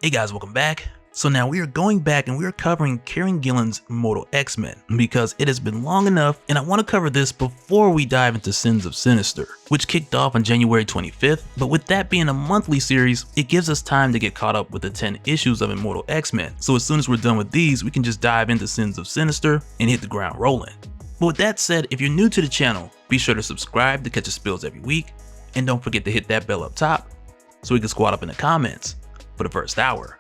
Hey guys, welcome back. So now we are going back and we are covering Kieran Gillen's Immortal X-Men because it has been long enough and I want to cover this before we dive into Sins of Sinister, which kicked off on January 25th, but with that being a monthly series, it gives us time to get caught up with the 10 issues of Immortal X-Men. So as soon as we're done with these, we can just dive into Sins of Sinister and hit the ground rolling. But with that said, if you're new to the channel, be sure to subscribe to catch the spills every week, and don't forget to hit that bell up top so we can squad up in the comments for the first hour.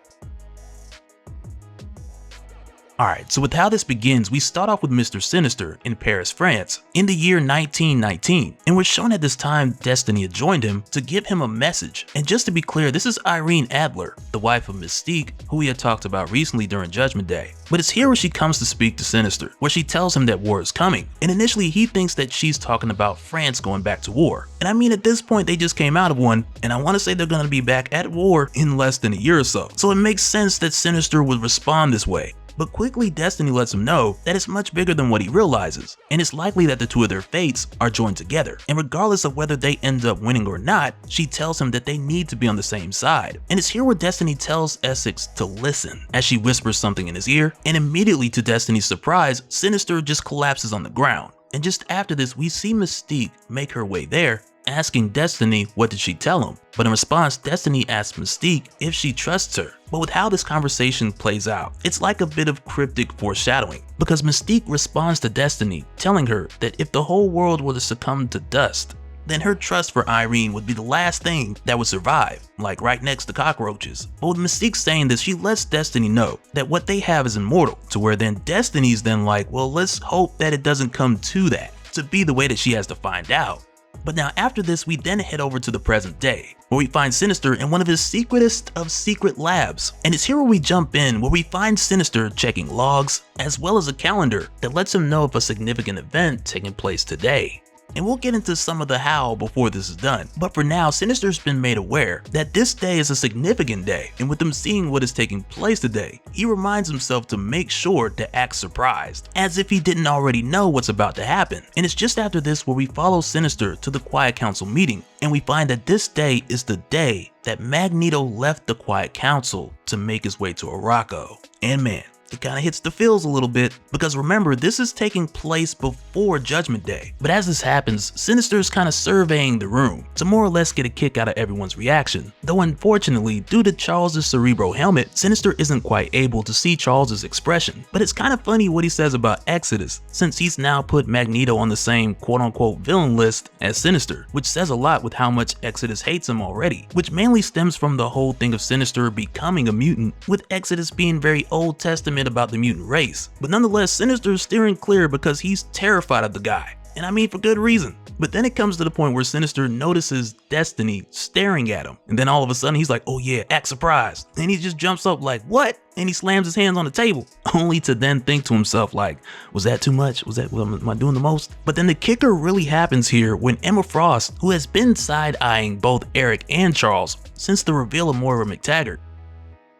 Alright, so with how this begins, we start off with Mr. Sinister in Paris, France, in the year 1919, and we're shown at this time Destiny had joined him to give him a message. And just to be clear, this is Irene Adler, the wife of Mystique, who we had talked about recently during Judgment Day. But it's here where she comes to speak to Sinister, where she tells him that war is coming, and initially he thinks that she's talking about France going back to war. And I mean, at this point they just came out of one, and I want to say they're going to be back at war in less than a year or so. So it makes sense that Sinister would respond this way. But quickly Destiny lets him know that it's much bigger than what he realizes, and it's likely that the two of their fates are joined together. And regardless of whether they end up winning or not, she tells him that they need to be on the same side. And it's here where Destiny tells Essex to listen, as she whispers something in his ear, and immediately to Destiny's surprise, Sinister just collapses on the ground. And just after this, we see Mystique make her way there, asking Destiny what did she tell him. But in response, Destiny asks Mystique if she trusts her. But with how this conversation plays out, it's like a bit of cryptic foreshadowing, because Mystique responds to Destiny, telling her that if the whole world were to succumb to dust, then her trust for Irene would be the last thing that would survive, like right next to cockroaches. But with Mystique saying this, she lets Destiny know that what they have is immortal, to where then Destiny's then like, well, let's hope that it doesn't come to that, to be the way that she has to find out. But now after this, we then head over to the present day, where we find Sinister in one of his secretest of secret labs. And it's here where we jump in, where we find Sinister checking logs, as well as a calendar that lets him know of a significant event taking place today. And we'll get into some of the how before this is done. But for now, Sinister's been made aware that this day is a significant day, and with him seeing what is taking place today, he reminds himself to make sure to act surprised, as if he didn't already know what's about to happen. And it's just after this where we follow Sinister to the Quiet Council meeting, and we find that this day is the day that Magneto left the Quiet Council to make his way to Arakko. And man, it kind of hits the feels a little bit, because remember, this is taking place before Judgment Day. But as this happens, Sinister is kind of surveying the room to more or less get a kick out of everyone's reaction. Though unfortunately, due to Charles' Cerebro helmet, Sinister isn't quite able to see Charles' expression. But it's kind of funny what he says about Exodus, since he's now put Magneto on the same quote-unquote villain list as Sinister, which says a lot with how much Exodus hates him already, which mainly stems from the whole thing of Sinister becoming a mutant, with Exodus being very Old Testament about the mutant race. But nonetheless, Sinister's steering clear because he's terrified of the guy, and I mean for good reason. But then it comes to the point where Sinister notices Destiny staring at him, and then all of a sudden he's like, oh yeah, act surprised, and he just jumps up like, what? And he slams his hands on the table, only to then think to himself like, was that too much? Am I doing the most? But then the kicker really happens here when Emma Frost, who has been side-eyeing both Eric and Charles since the reveal of Moira McTaggart,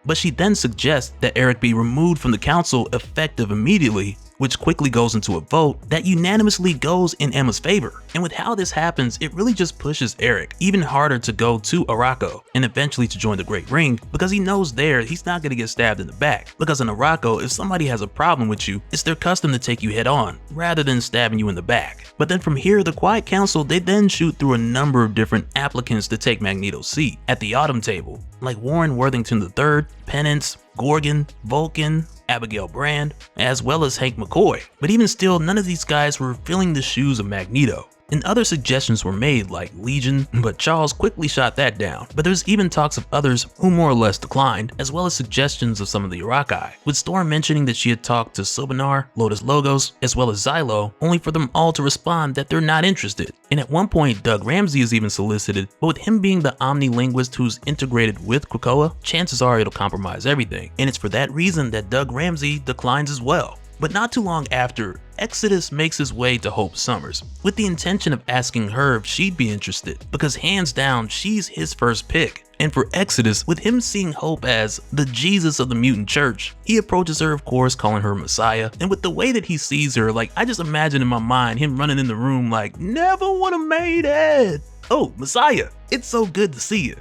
but she then suggests that Eric be removed from the council effective immediately, which quickly goes into a vote that unanimously goes in Emma's favor. And with how this happens, it really just pushes Eric even harder to go to Arakko and eventually to join the Great Ring, because he knows there he's not going to get stabbed in the back. Because in Arakko, if somebody has a problem with you, it's their custom to take you head on rather than stabbing you in the back. But then from here, the Quiet Council, they then shoot through a number of different applicants to take Magneto's seat at the Autumn Table, like Warren Worthington III, Penance, Gorgon, Vulcan, Abigail Brand, as well as Hank McCoy. But even still, none of these guys were filling the shoes of Magneto. And other suggestions were made like Legion, but Charles quickly shot that down. But there's even talks of others who more or less declined, as well as suggestions of some of the Arakai, with Storm mentioning that she had talked to Sobinar, Lotus Logos, as well as Xylo, only for them all to respond that they're not interested. And at one point, Doug Ramsey is even solicited, but with him being the omni-linguist who's integrated with Krakoa, chances are it'll compromise everything. And it's for that reason that Doug Ramsey declines as well. But not too long after, Exodus makes his way to Hope Summers with the intention of asking her if she'd be interested, because hands down she's his first pick. And for Exodus, with him seeing Hope as the Jesus of the mutant church, he approaches her, of course, calling her Messiah. And with the way that he sees her, like, I just imagine in my mind him running in the room like, never would have made it. Oh, Messiah, it's so good to see you.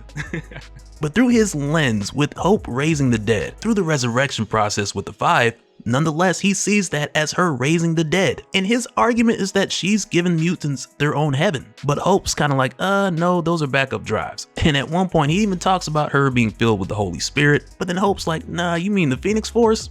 But through his lens, with Hope raising the dead, through the resurrection process with the Five, nonetheless, he sees that as her raising the dead. And his argument is that she's given mutants their own heaven. But Hope's kind of like, no, those are backup drives. And at one point, he even talks about her being filled with the Holy Spirit. But then Hope's like, nah, you mean the Phoenix Force?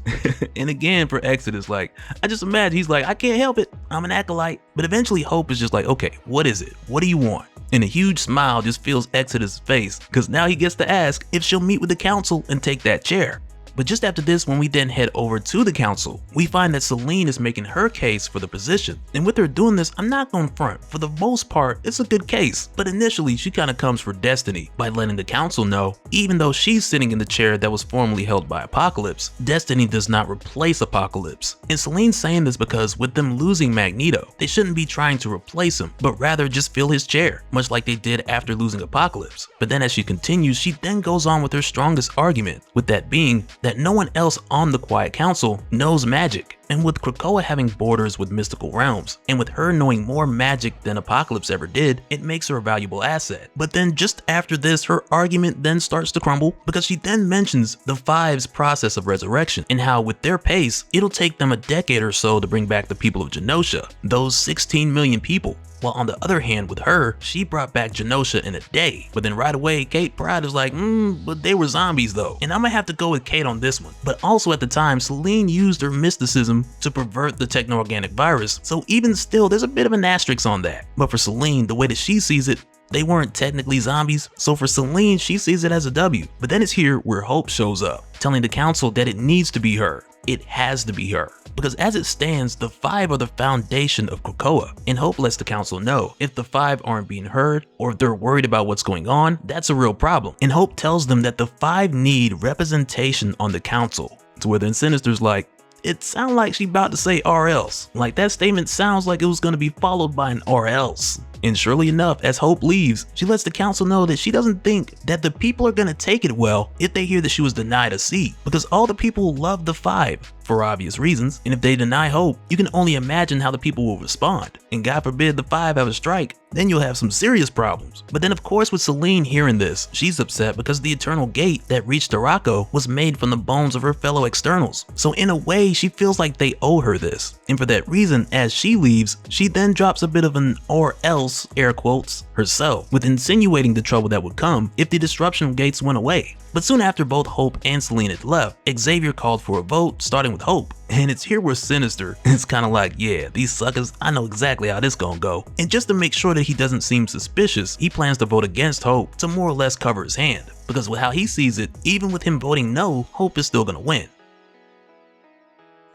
And again, for Exodus, like, I just imagine he's like, I can't help it. I'm an acolyte. But eventually, Hope is just like, okay, what is it? What do you want? And a huge smile just fills Exodus' face, because now he gets to ask if she'll meet with the council and take that chair. But just after this, when we then head over to the council, we find that Selene is making her case for the position. And with her doing this, I'm not going to front. For the most part, it's a good case. But initially, she kind of comes for Destiny by letting the council know, even though she's sitting in the chair that was formerly held by Apocalypse, Destiny does not replace Apocalypse. And Selene's saying this because with them losing Magneto, they shouldn't be trying to replace him, but rather just fill his chair, much like they did after losing Apocalypse. But then as she continues, she then goes on with her strongest argument, with that being that no one else on the Quiet Council knows magic. And with Krakoa having borders with mystical realms, and with her knowing more magic than Apocalypse ever did, it makes her a valuable asset. But then just after this, her argument then starts to crumble, because she then mentions the Five's process of resurrection, and how with their pace, it'll take them a decade or so to bring back the people of Genosha, those 16 million people. While on the other hand, with her, she brought back Genosha in a day. But then right away, Kate Pride is like, but they were zombies though. And I'm gonna have to go with Kate on this one. But also at the time, Selene used her mysticism to pervert the techno-organic virus. So even still, there's a bit of an asterisk on that. But for Selene, the way that she sees it, they weren't technically zombies. So for Selene, she sees it as a W. But then it's here where Hope shows up, telling the council that it needs to be her. It has to be her. Because as it stands, the Five are the foundation of Krakoa, and Hope lets the council know if the Five aren't being heard, or if they're worried about what's going on, that's a real problem. And Hope tells them that the Five need representation on the council, to where then Sinister's like, it sounds like she about to say or else. Like that statement sounds like it was going to be followed by an or else. And surely enough, as Hope leaves, she lets the council know that she doesn't think that the people are going to take it well if they hear that she was denied a seat, because all the people love the Five for obvious reasons, and if they deny Hope, you can only imagine how the people will respond. And God forbid the Five have a strike, then you'll have some serious problems. But then of course with Selene hearing this, she's upset because the Eternal Gate that reached Araco was made from the bones of her fellow externals. So in a way, she feels like they owe her this. And for that reason, as she leaves, she then drops a bit of an or else, air quotes, herself, with insinuating the trouble that would come if the disruption gates went away. But soon after both Hope and Selene had left, Xavier called for a vote, starting with Hope. And it's here where Sinister is kind of like, yeah, these suckers, I know exactly how this gonna go. And just to make sure that he doesn't seem suspicious, he plans to vote against Hope to more or less cover his hand. Because with how he sees it, even with him voting no, Hope is still gonna win.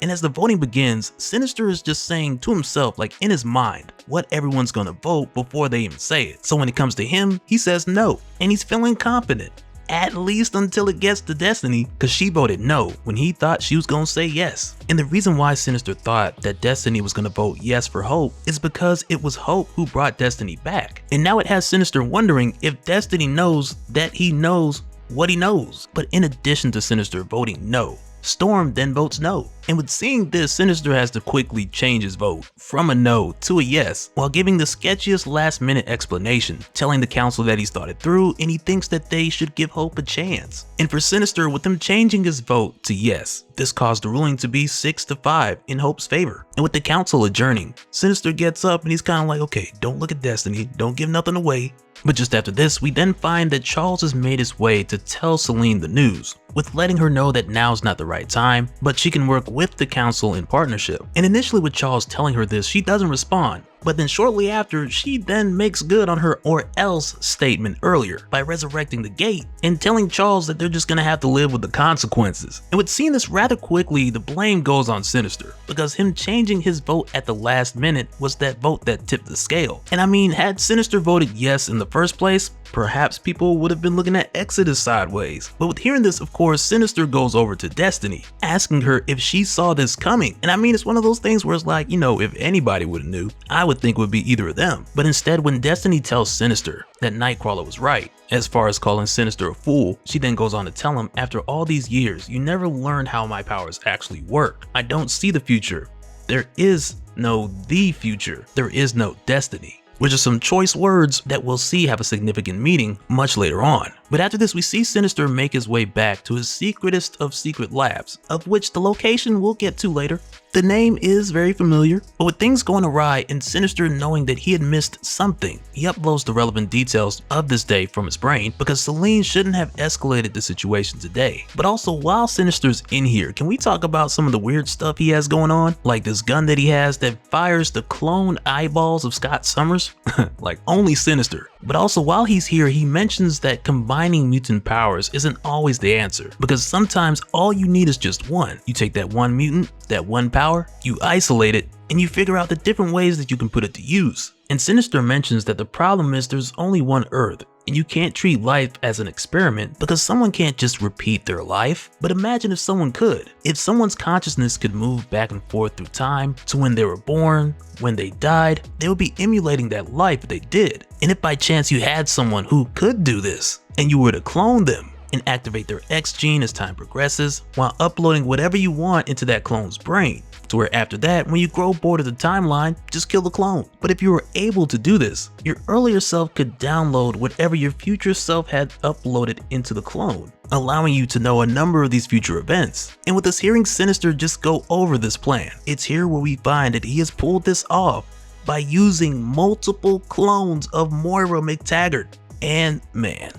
And as the voting begins, Sinister is just saying to himself, like in his mind, what everyone's gonna vote before they even say it. So when it comes to him, he says no, and he's feeling confident. At least until it gets to Destiny, because she voted no when he thought she was gonna say yes. And the reason why Sinister thought that Destiny was gonna vote yes for Hope is because it was Hope who brought Destiny back. And now it has Sinister wondering if Destiny knows that he knows what he knows. But in addition to Sinister voting no, Storm then votes no. And with seeing this, Sinister has to quickly change his vote from a no to a yes, while giving the sketchiest last minute explanation, telling the council that he's thought it through and he thinks that they should give Hope a chance. And for Sinister, with him changing his vote to yes, this caused the ruling to be 6-5 in Hope's favor. And with the council adjourning, Sinister gets up and he's kind of like, okay, don't look at Destiny, don't give nothing away. But just after this, we then find that Charles has made his way to tell Selene the news, with letting her know that now's not the right time, but she can work with the council in partnership. And initially with Charles telling her this, she doesn't respond. But then shortly after, she then makes good on her or else statement earlier by resurrecting the gate and telling Charles that they're just gonna have to live with the consequences. And with seeing this rather quickly, the blame goes on Sinister, because him changing his vote at the last minute was that vote that tipped the scale. And I mean, had Sinister voted yes in the first place, perhaps people would have been looking at Exodus sideways. But with hearing this, of course, Sinister goes over to Destiny, asking her if she saw this coming. And I mean, it's one of those things where it's like, you know, if anybody would have knew, I would think it would be either of them. But instead, when Destiny tells Sinister that Nightcrawler was right, as far as calling Sinister a fool, she then goes on to tell him, after all these years, you never learned how my powers actually work. I don't see the future. There is no the future. There is no destiny. Which are some choice words that we'll see have a significant meaning much later on. But after this, we see Sinister make his way back to his secretest of secret labs, of which the location we'll get to later. The name is very familiar, but with things going awry and Sinister knowing that he had missed something, he uploads the relevant details of this day from his brain because Selene shouldn't have escalated the situation today. But also, while Sinister's in here, can we talk about some of the weird stuff he has going on? Like this gun that he has that fires the clone eyeballs of Scott Summers? Like only Sinister. But also, while he's here, he mentions that combining mutant powers isn't always the answer, because sometimes all you need is just one. You take that one mutant, that one power, you isolate it, and you figure out the different ways that you can put it to use. And Sinister mentions that the problem is there's only one Earth, and you can't treat life as an experiment because someone can't just repeat their life. But imagine if someone could. If someone's consciousness could move back and forth through time to when they were born, when they died, they would be emulating that life if they did. And if by chance you had someone who could do this, and you were to clone them, and activate their X gene as time progresses, while uploading whatever you want into that clone's brain, to where after that, when you grow bored of the timeline, just kill the clone. But if you were able to do this, your earlier self could download whatever your future self had uploaded into the clone, allowing you to know a number of these future events. And with us hearing Sinister just go over this plan, it's here where we find that he has pulled this off by using multiple clones of Moira McTaggart. And man,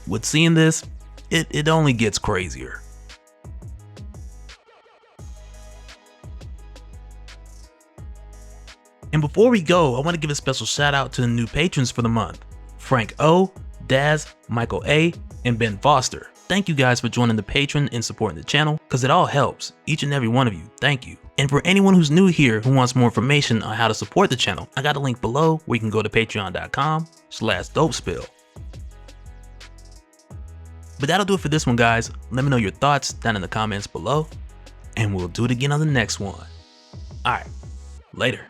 with seeing this, it only gets crazier. And before we go, I want to give a special shout out to the new patrons for the month: Frank O, Daz, Michael A, and Ben Foster. Thank you guys for joining the Patreon and supporting the channel, because it all helps. Each and every one of you, thank you. And for anyone who's new here who wants more information on how to support the channel, I got a link below where you can go to patreon.com/Dopespill. But that'll do it for this one, guys. Let me know your thoughts down in the comments below, and we'll do it again on the next one. Alright, later.